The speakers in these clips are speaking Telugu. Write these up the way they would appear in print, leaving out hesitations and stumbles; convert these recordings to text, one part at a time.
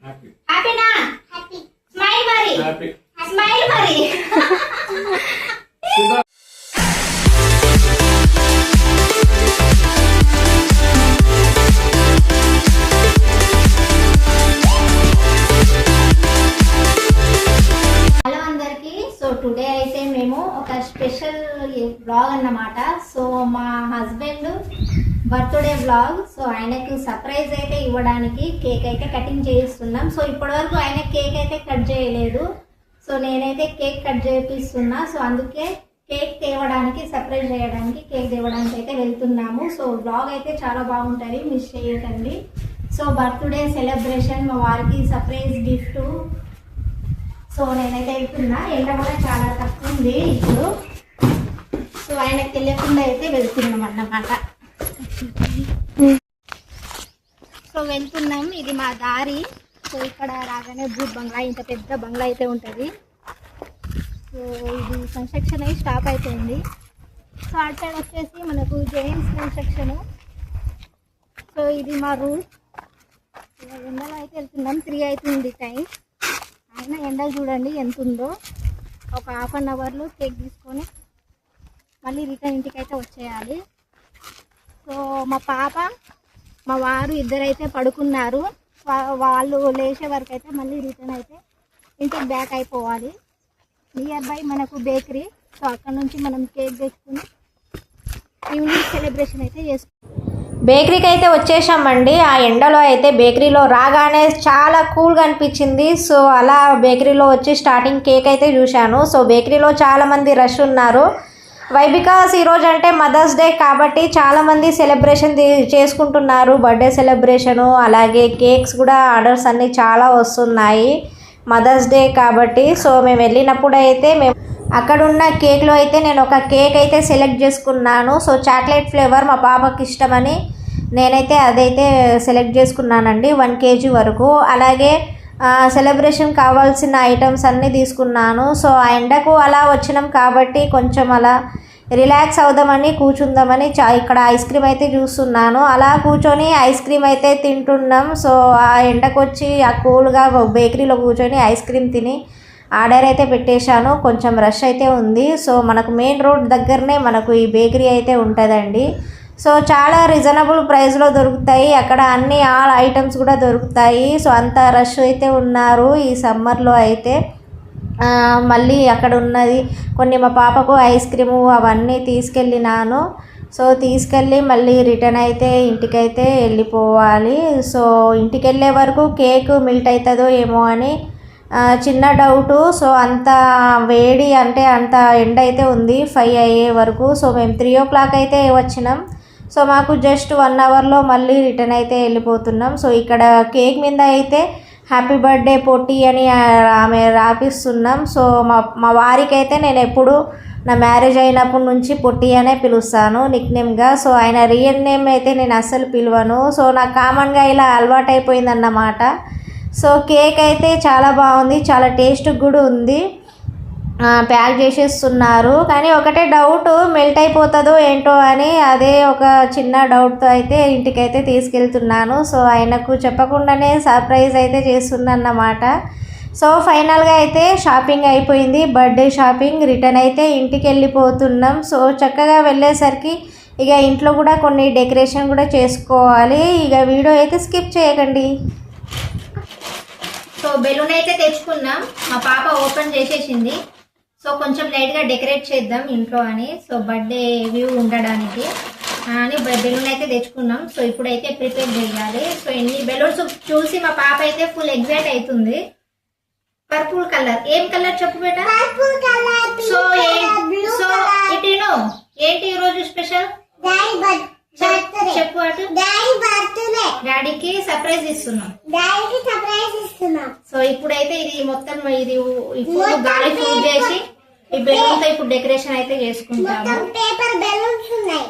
హ్యాపీనా? స్మైల్ మరి, స్మైల్ మరి. హలో అందరికి. సో టుడే అయితే మేము ఒక స్పెషల్ బ్లాగ్ అన్నమాట. సో మా హస్బెండ్ బర్త్డే బ్లాగ్. సో ఆయనకు సర్ప్రైజ్ అయితే ఇవ్వడానికి కేక్ అయితే కటింగ్ చేయిస్తున్నాం. సో ఇప్పటివరకు ఆయన కేక్ అయితే కట్ చేయలేదు. సో నేనైతే కేక్ కట్ చేపిస్తున్నా. సో అందుకే కేక్ తేవడానికి, సర్ప్రైజ్ చేయడానికి, కేక్ తేవడానికి అయితే వెళ్తున్నాము. సో బ్లాగ్ అయితే చాలా బాగుంటుంది, మిస్ చేయకండి. సో బర్త్డే సెలబ్రేషన్, మా వారికి సర్ప్రైజ్ గిఫ్ట్. సో నేనైతే వెళ్తున్నా. ఎండ కూడా చాలా తక్కువ ఉంది ఇప్పుడు. సో ఆయనకు తెలియకుండా అయితే వెళ్తున్నాం అన్నమాట. సో వెళ్తున్నాం, ఇది మా దారి. సో ఇక్కడ రాగానే బూత్ బంగ్లా, ఇంత పెద్ద బంగ్లా అయితే ఉంటుంది. సో ఇది కన్స్ట్రక్షన్ అయి స్టాప్ అయిపోయింది. సో అటు సైడ్ వచ్చేసి మనకు జైన్స్ కన్స్ట్రక్షన్. సో ఇది మా రూట్. ఎండలో అయితే వెళ్తున్నాం, 3 అవుతుంది టైం. అయినా ఎండలు చూడండి ఎంత ఉందో. ఒక ½ అన్ అవర్లో కేక్ తీసుకొని మళ్ళీ రిటర్న్ ఇంటికి అయితే వచ్చేయాలి. సో మా పాప, మా వారు ఇద్దరైతే పడుకున్నారు. వాళ్ళు లేచే వరకు అయితే మళ్ళీ రిటర్న్ అయితే ఇంటికి బ్యాక్ అయిపోవాలి. నియర్ బై మనకు బేకరీ. సో అక్కడ నుంచి మనం కేక్ తెచ్చుకుని ఈవినింగ్ సెలబ్రేషన్ అయితే చేసుకుంటాం. బేకరీకి అయితే వచ్చేసామండి. ఆ ఎండలో అయితే బేకరీలో రాగానే చాలా కూల్గా అనిపించింది. సో అలా బేకరీలో వచ్చి స్టార్టింగ్ కేక్ అయితే చూశాను. సో బేకరీలో చాలామంది రష్ ఉన్నారు. వై బికాస్ ఈరోజు అంటే మదర్స్ డే కాబట్టి చాలామంది సెలబ్రేషన్ చేసుకుంటున్నారు, బర్త్డే సెలబ్రేషను. అలాగే కేక్స్ కూడా ఆర్డర్స్ అన్నీ చాలా వస్తున్నాయి మదర్స్ డే కాబట్టి. సో మేము వెళ్ళినప్పుడు అయితే అక్కడ ఉన్న కేక్లో అయితే నేను ఒక కేక్ అయితే సెలెక్ట్ చేసుకున్నాను. సో చాక్లెట్ ఫ్లేవర్ మా పాపకి ఇష్టమని నేనైతే అదైతే సెలెక్ట్ చేసుకున్నానండి, 1 kg వరకు. అలాగే సెలబ్రేషన్ కావాల్సిన ఐటమ్స్ అన్నీ తీసుకున్నాను. సో ఆ ఎండకు అలా వచ్చినాం కాబట్టి కొంచెం అలా రిలాక్స్ అవుదామని కూర్చుందామని ఇక్కడ ఐస్ క్రీమ్ అయితే చూస్తున్నాను. అలా కూర్చొని ఐస్ క్రీమ్ అయితే తింటున్నాం. సో ఆ ఎండకు వచ్చి ఆ కూల్గా బేకరీలో కూర్చొని ఐస్ క్రీమ్ తిని ఆర్డర్ అయితే పెట్టేశాను. కొంచెం రష్ అయితే ఉంది. సో మనకు మెయిన్ రోడ్ దగ్గరనే మనకు ఈ బేకరీ అయితే ఉంటుందండి. సో చాలా రీజనబుల్ ప్రైస్లో దొరుకుతాయి అక్కడ, అన్ని ఆల్ ఐటమ్స్ కూడా దొరుకుతాయి. సో అంత రష్ అయితే ఉన్నారు ఈ సమ్మర్లో అయితే. మళ్ళీ అక్కడ ఉన్నది కొన్ని మా పాపకు ఐస్ క్రీము అవన్నీ తీసుకెళ్ళినాను. సో తీసుకెళ్ళి మళ్ళీ రిటర్న్ అయితే ఇంటికైతే వెళ్ళిపోవాలి. సో ఇంటికి వెళ్ళే వరకు కేక్ మిల్ట్ అవుతుందో ఏమో అని చిన్న డౌటు. సో అంత వేడి అంటే అంత ఎండ అయితే ఉంది 5 అయ్యే వరకు. సో మేము 3 o'clock అయితే వచ్చినాం. సో మాకు జస్ట్ 1 అవర్లో మళ్ళీ రిటర్న్ అయితే వెళ్ళిపోతున్నాం. సో ఇక్కడ కేక్ మీద అయితే హ్యాపీ బర్త్డే పొట్టి అని ఆమె రాపిస్తున్నాం. సో మా వారికి అయితే నేను ఎప్పుడు నా మ్యారేజ్ అయినప్పటి నుంచి పొట్టి అనే పిలుస్తాను నిక్నేమ్గా. సో ఆయన రియల్ నేమ్ అయితే నేను అస్సలు పిలవను. సో నాకు కామన్గా ఇలా అలవాటు అయిపోయిందన్నమాట. సో కేక్ అయితే చాలా బాగుంది, చాలా టేస్ట్ కూడా ఉంది. ప్యాక్ చేసేస్తున్నారు. కానీ ఒకటే డౌట్, మెల్ట్ అయిపోతుందో ఏంటో అని, అదే ఒక చిన్న డౌట్తో అయితే ఇంటికైతే తీసుకెళ్తున్నాను. సో ఆయనకు చెప్పకుండానే సర్ప్రైజ్ అయితే చేస్తుందన్నమాట. సో ఫైనల్గా అయితే షాపింగ్ అయిపోయింది, బర్త్డే షాపింగ్. రిటర్న్ అయితే ఇంటికి వెళ్ళిపోతున్నాం. సో చక్కగా వెళ్ళేసరికి ఇక ఇంట్లో కూడా కొన్ని డెకరేషన్ కూడా చేసుకోవాలి. ఇక వీడియో అయితే స్కిప్ చేయకండి. సో బెలూన్ అయితే తెచ్చుకున్నాం, మా పాప ఓపెన్ చేసేసింది. సో కొంచెం లైట్గా డెకరేట్ చేద్దాం ఇంట్లో అని. సో బర్త్డే వ్యూ ఉండడానికి అని బెలూన్ అయితే తెచ్చుకున్నాం. సో ఇప్పుడైతే ప్రిపేర్ చేయాలి. సో ఎన్ని బెలూన్స్ చూసి మా పాప అయితే ఫుల్ ఎగ్జైట్ అవుతుంది. పర్పుల్ కలర్, ఏం కలర్ చెప్పు బేటా? సో సో ఇటేను ఏంటి ఈరోజు స్పెషల్? చెప్పు అటు. డాడీకి సర్ప్రైజ్ ఇస్తున్నాం. సో ఇప్పుడైతే ఇది మొత్తం ఇది ఇప్పుడు గాలి ఫుల్ చేసి ఈ బెలూన్తో ఇప్పుడు డెకరేషన్ అయితే చేసుకుంటాము. పేపర్ బెలూన్స్ ఉన్నాయి.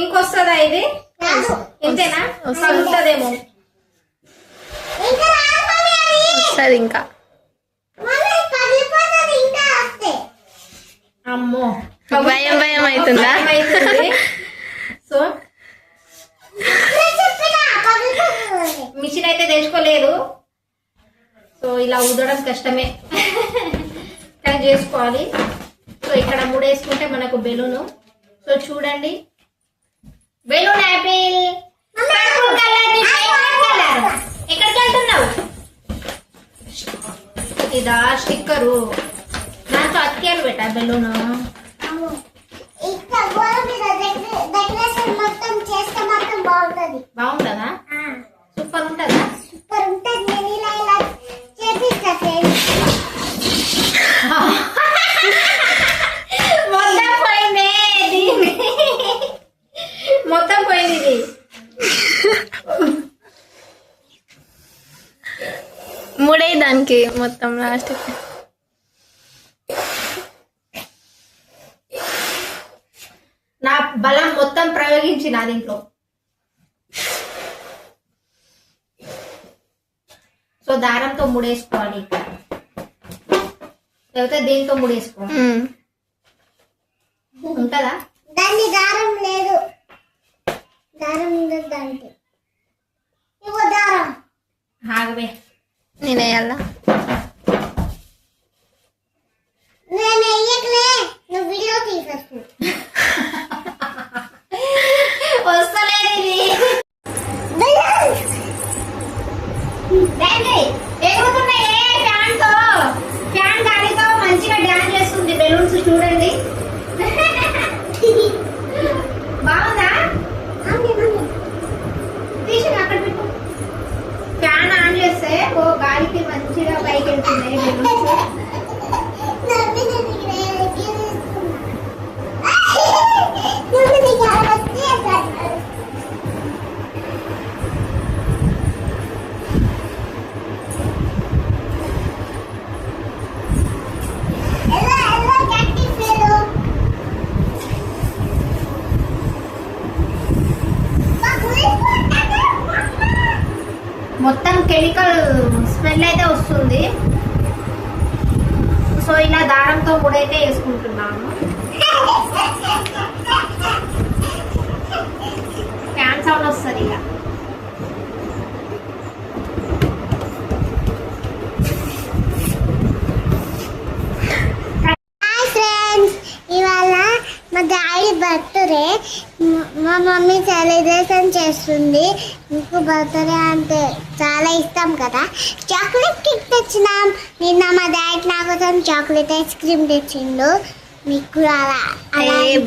ఇంకొస్తుందా ఇది? ఇంతేనా? ఉంటదేమో. వస్తుంది ఇంకా. అమ్మో భయం భయం అవుతుందా? సో మిషన్ అయితే తెచ్చుకోలేదు, సో ఇలా ఊదడం కష్టమే. ట్రై చేసుకోవాలి. సో ఇక్కడ 3 వేసుకుంటే మనకు బెలూను. సో చూడండి, బెలూన్ యాపిల్ ఎక్కడికి వెళ్తున్నావు? ఇదా స్టిక్కరు, దాంతో అతికేయాలి బెట బెలూను. బాగుంటుందా? సూపర్ ఉంటుందా? మొత్తం పోయింది, మొత్తం పోయింది ఇది. మూడే దానికి మొత్తం లాస్ట్. నా బలం మొత్తం ప్రయోగించిన దీంట్లో. సో దారంతో 3 వేసుకోవాలి, లేకపోతే దీంతో 3 వేసుకోవాలి. ఉంటుందా? దాన్ని దారం లేదు, దారం ఉండదు దానికి. ఇవ్వ దారం. ఆగవే, నేను వేయాలా? నేను వేయట్లే, నువ్వు వీడియో తీసేస్తు. వస్తలేదు ఇది. ఎగురుతున్నాయి ఫ్యాన్ తో, ఫ్యాన్ గాలితో మంచిగా డాన్స్ చేస్తుంది బెలూన్స్. చూడండి బాగుందా? తీసి అక్కడ పెట్టు. ఫ్యాన్ ఆన్ చేస్తే ఓ గాలికి మంచిగా పైకి వెళ్తున్నాయి బెలూన్స్. మొత్తం కెమికల్ స్మెల్ అయితే వస్తుంది. సో ఇలా దారంతో 3 అయితే వేసుకుంటున్నాను. ఫ్యాన్ సౌండ్ వస్తుంది ఇక. ఇవాళ మా డాడీ బర్త్డే, మా మమ్మీ సెలబ్రేషన్ చేస్తుంది. మీకు బర్త్డే అంటే చాలా ఇష్టం కదా. చాక్లెట్ కేక్ తెచ్చినాం. నిన్న మా డాడీ నా కోసం చాక్లెట్ ఐస్ క్రీమ్ తెచ్చిండు. మీకు అలా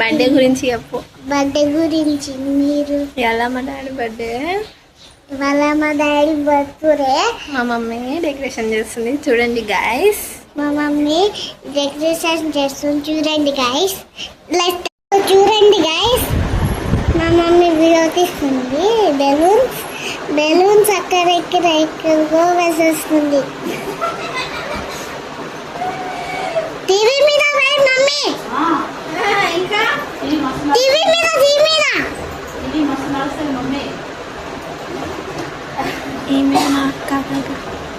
బర్త్డే గురించి చెప్పు. బర్త్డే గురించి మీరు ఎలా? మా డాడీ బర్త్డే. ఇవాళ మా డాడీ బర్త్డే. మా మమ్మీ డెకరేషన్ చేస్తుంది, చూడండి గైస్. మా మమ్మీ డెకరేషన్ చేస్తుంది, చూడండి గైస్. చూడండి గైస్, మా మమ్మీ వీడియో తీస్తుంది. బెలూన్స్ అక్కడెక్కడ ఎక్కువగా వేసేస్తుంది. టీవీ మీద మమ్మీ, ఇంకా టీవీ మీద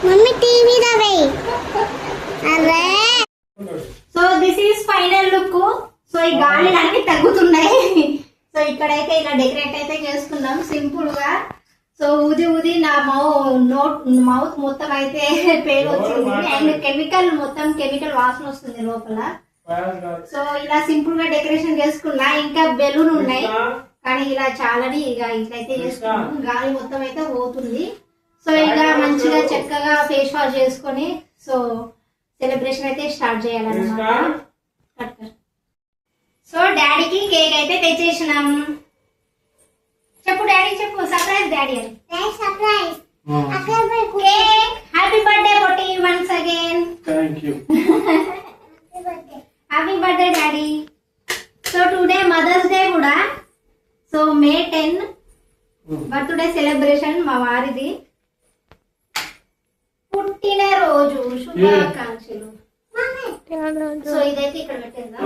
మమ్మీ టీవీ వేయి. అరే so this is final look. So ఈ గాలిలు అన్ని తగ్గుతున్నాయి. సో ఇక్కడైతే ఇలా డెకరేట్ అయితే చేసుకున్నాం సింపుల్ గా. సో ఊది నా మౌత్ మొత్తం అయితే పేరు వచ్చింది, అండ్ కెమికల్ వాసన వస్తుంది లోపల. సో ఇలా సింపుల్ గా డెకరేషన్ చేసుకున్నా. ఇంకా బెలూన్ ఉన్నాయి కానీ ఇలా చాలని ఇక ఇట్లయితే చేసుకున్నాం. గాలి మొత్తం అయితే పోతుంది. సో ఇలా మంచిగా చక్కగా ఫేస్ వాష్ చేసుకొని సో సెలబ్రేషన్ అయితే స్టార్ట్ చేయాలన్నమాట. సో డాడీకి కేక్ అయితే తెచ్చేసినాం. చెప్పు డాడీ, చెప్పు. సర్ప్రైజ్ డాడీ అని. Surprise cake. హ్యాపీ బర్త్డే పొట్టి once again. Thank you. Happy birthday daddy. So today mother's day కూడా. సో May 10 బర్త్డే సెలబ్రేషన్ మా వారిది. పుట్టినరోజు శుభాకాంక్షలు. సో ఇదైతే ఇక్కడ పెట్టేద్దాం.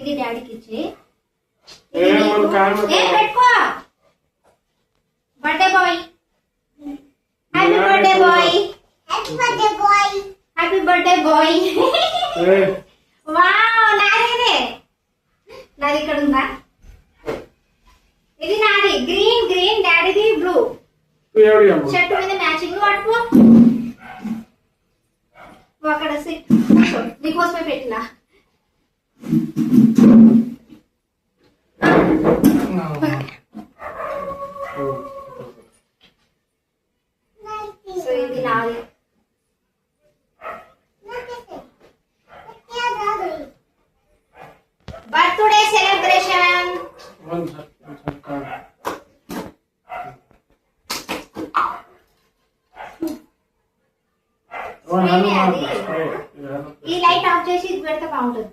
ఇది డాడీకి ఇచ్చి పెట్టుకో birthday boy. Happy birthday boy. Happy birthday boy. Happy birthday boy. Wow, నాది ఇక్కడ ఉందా? ఇది నాది. గ్రీన్ గ్రీన్, డాడీది బ్లూ. షర్ట్ మీద మ్యాచింగ్. పట్టుకో అక్కడ నీకోసమే పెట్టినా. సో ఇది నాది. Birthday celebration. ఈ లైట్ ఆఫ్ చేసి ఇది పెడితే బాగుంటుంది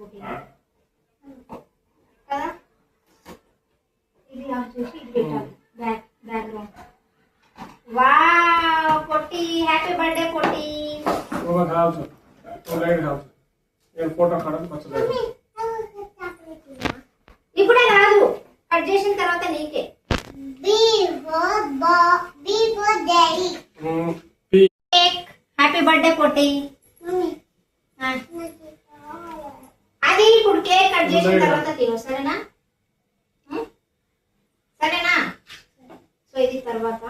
కదా. ఇది ఆఫ్ చేసి ఇది పెట్టాలి బ్యాక్గ్రౌండ్. వావ్ పొట్టి, హ్యాపీ బర్త్డే పొట్టి. ఇప్పుడే రాదు, కట్ చేసిన తర్వాత నీకే. హ్యాపీ బర్త్డే పొట్టి. అది ఇప్పుడు కేక్ కట్ చేసిన తర్వాత తిను, సరేనా? సరేనా? సో ఇది తర్వాత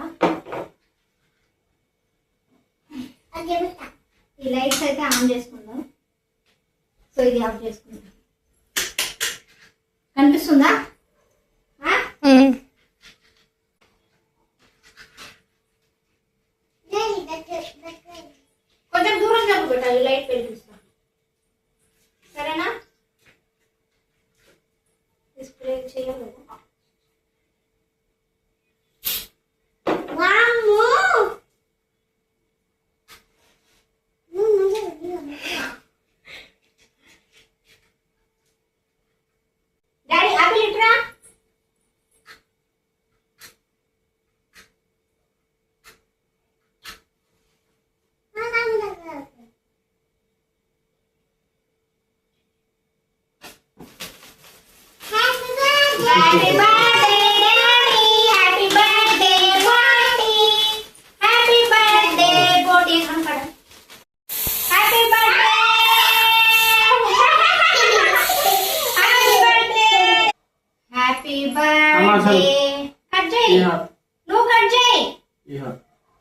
ఈ లైట్స్ అయితే ఆన్ చేసుకుందాం. సో ఇది ఆఫ్ చేసుకుందాం. కనిపిస్తుందా? కొంచెం దూరం జరుగు పెట్టాలి, లైట్ వెలిగిస్తా. సరేనా? డిస్ప్లే చేయాలి. డాడీ ఆపిల్ ఇట్రా. Happy birthday, Daddy. Happy birthday, Bonnie. Happy birthday, Bonnie. Happy birthday. Happy birthday. Cut చేయి. నువ్వు కట్ చేయి.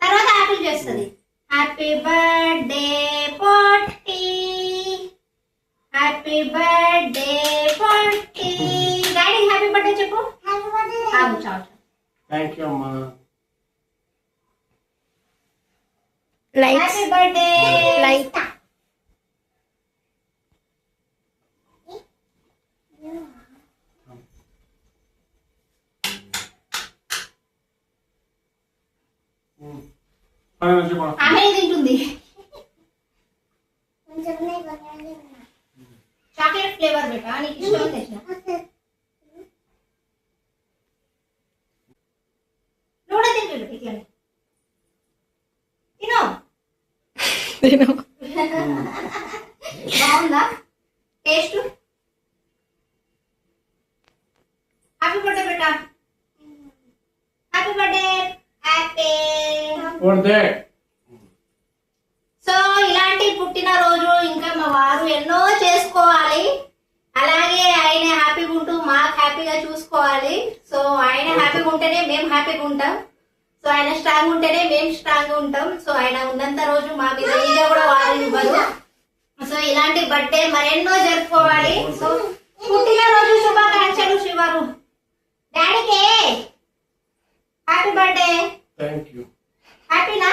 తర్వాత ఆపిల్ చేస్తుంది. హ్యాపీ బర్త్డే పొట్టి. హ్యాపీ బర్త్డే పొట్టి. డాడీ హ్యాపీ బర్త్డే చెప్పు. ఆగు చాలు. థ్యాంక్ యూ అమ్మా. Happy birthday. లైట్ ఆమె తింటుంది. చాక్లెట్ ఫ్లేవర్ బెటా, నీకు ఇష్టం తెచ్చిన. నువ్వు కూడా తింటుంది ఇట్లా. తిను. బాగుందా టేస్ట్? హ్యాపీ బర్త్డే బేటా. Happy birthday. Happy birthday. So ఇలాంటి పుట్టినరోజు ఇంకా మా వారు ఎన్నో చేసుకోవాలి. అలాగే ఆయన హ్యాపీగా ఉంటూ మాకు హ్యాపీగా చూసుకోవాలి. సో ఆయన హ్యాపీగా ఉంటేనే మేము హ్యాపీగా ఉంటాం. సో ఆయన స్ట్రాంగ్ ఉంటేనే మేము స్ట్రాంగ్ ఉంటాం. సో ఆయన ఉన్నంత రోజు మా మీద ఈగ కూడా వారు ఇవ్వరు. సో ఇలాంటి బర్త్డే మరెన్నో జరుపుకోవాలి. సో పుట్టినరోజు శుభాకాంక్షలు శివారు. డాడీకే హ్యాపీ బర్త్డే. Thank you. హ్యాపీనా?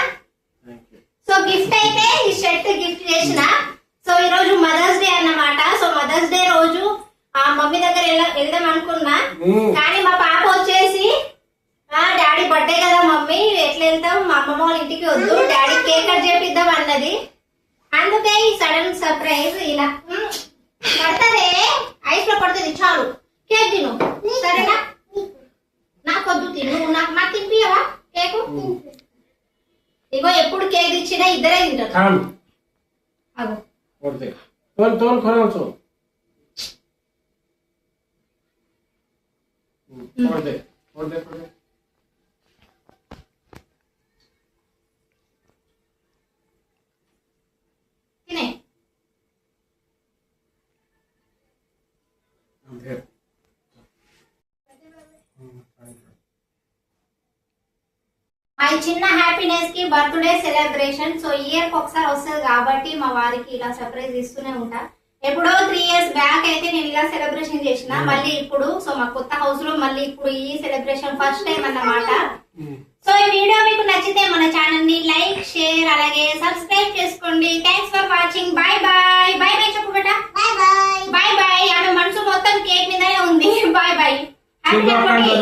సో గిఫ్ట్ అయితే ఈ షర్ట్ గిఫ్ట్ చేసిన. సో ఈ రోజు మదర్స్ డే అన్నమాట. సో మదర్స్ డే రోజు ఆ మమ్మీ దగ్గర వెళ్దాం అనుకున్నా, కానీ మా పాప వచ్చేసి డాడీ బర్త్డే కదా మమ్మీ ఎట్లా వెళ్తాం, మా అమ్మమ్మ వాళ్ళ ఇంటికి వద్దు, డాడీ కేక్ కట్ చేపిద్దాం అన్నది. అందుకే ఈ సడన్ సర్ప్రైజ్. ఇలా పడుతుంది, ఐస్ లో పడుతుంది. చాలు కేక్ తిను, సరేనా? నాకొద్దు, తిను. నాకు తినిపియవా కేకు? ఇగో ఎప్పుడు కేక్ ఇచ్చినా ఇద్దరే తింటారు. అగో For that. For that. For that. తినే There. మా చిన్న హ్యాపీనెస్ కి బర్త్డే సెలబ్రేషన్. సో ఇయర్ కి ఒకసారి వస్తుంది కాబట్టి మా వారికి ఇలా సర్ప్రైజ్ ఇస్తూనే ఉంటా. ఎప్పుడో 3 years బ్యాక్ అయితే నేను ఇలా సెలబ్రేషన్ చేసిన, మళ్ళీ ఇప్పుడు సో మా కొత్త హౌస్ లో మళ్ళీ ఇప్పుడు ఈ సెలబ్రేషన్ ఫస్ట్ టైం అన్నమాట. సో ఈ వీడియో మీకు నచ్చితే మన ఛానల్ ని లైక్, షేర్ అలాగే సబ్స్క్రైబ్ చేసుకోండి. Thanks for watching. Bye bye. Bye bye చెప్పు బేటా. Bye bye. Bye bye. ఆమె మనసు మొత్తం కేక్ మీదనే ఉంది. Bye bye. Happy birthday.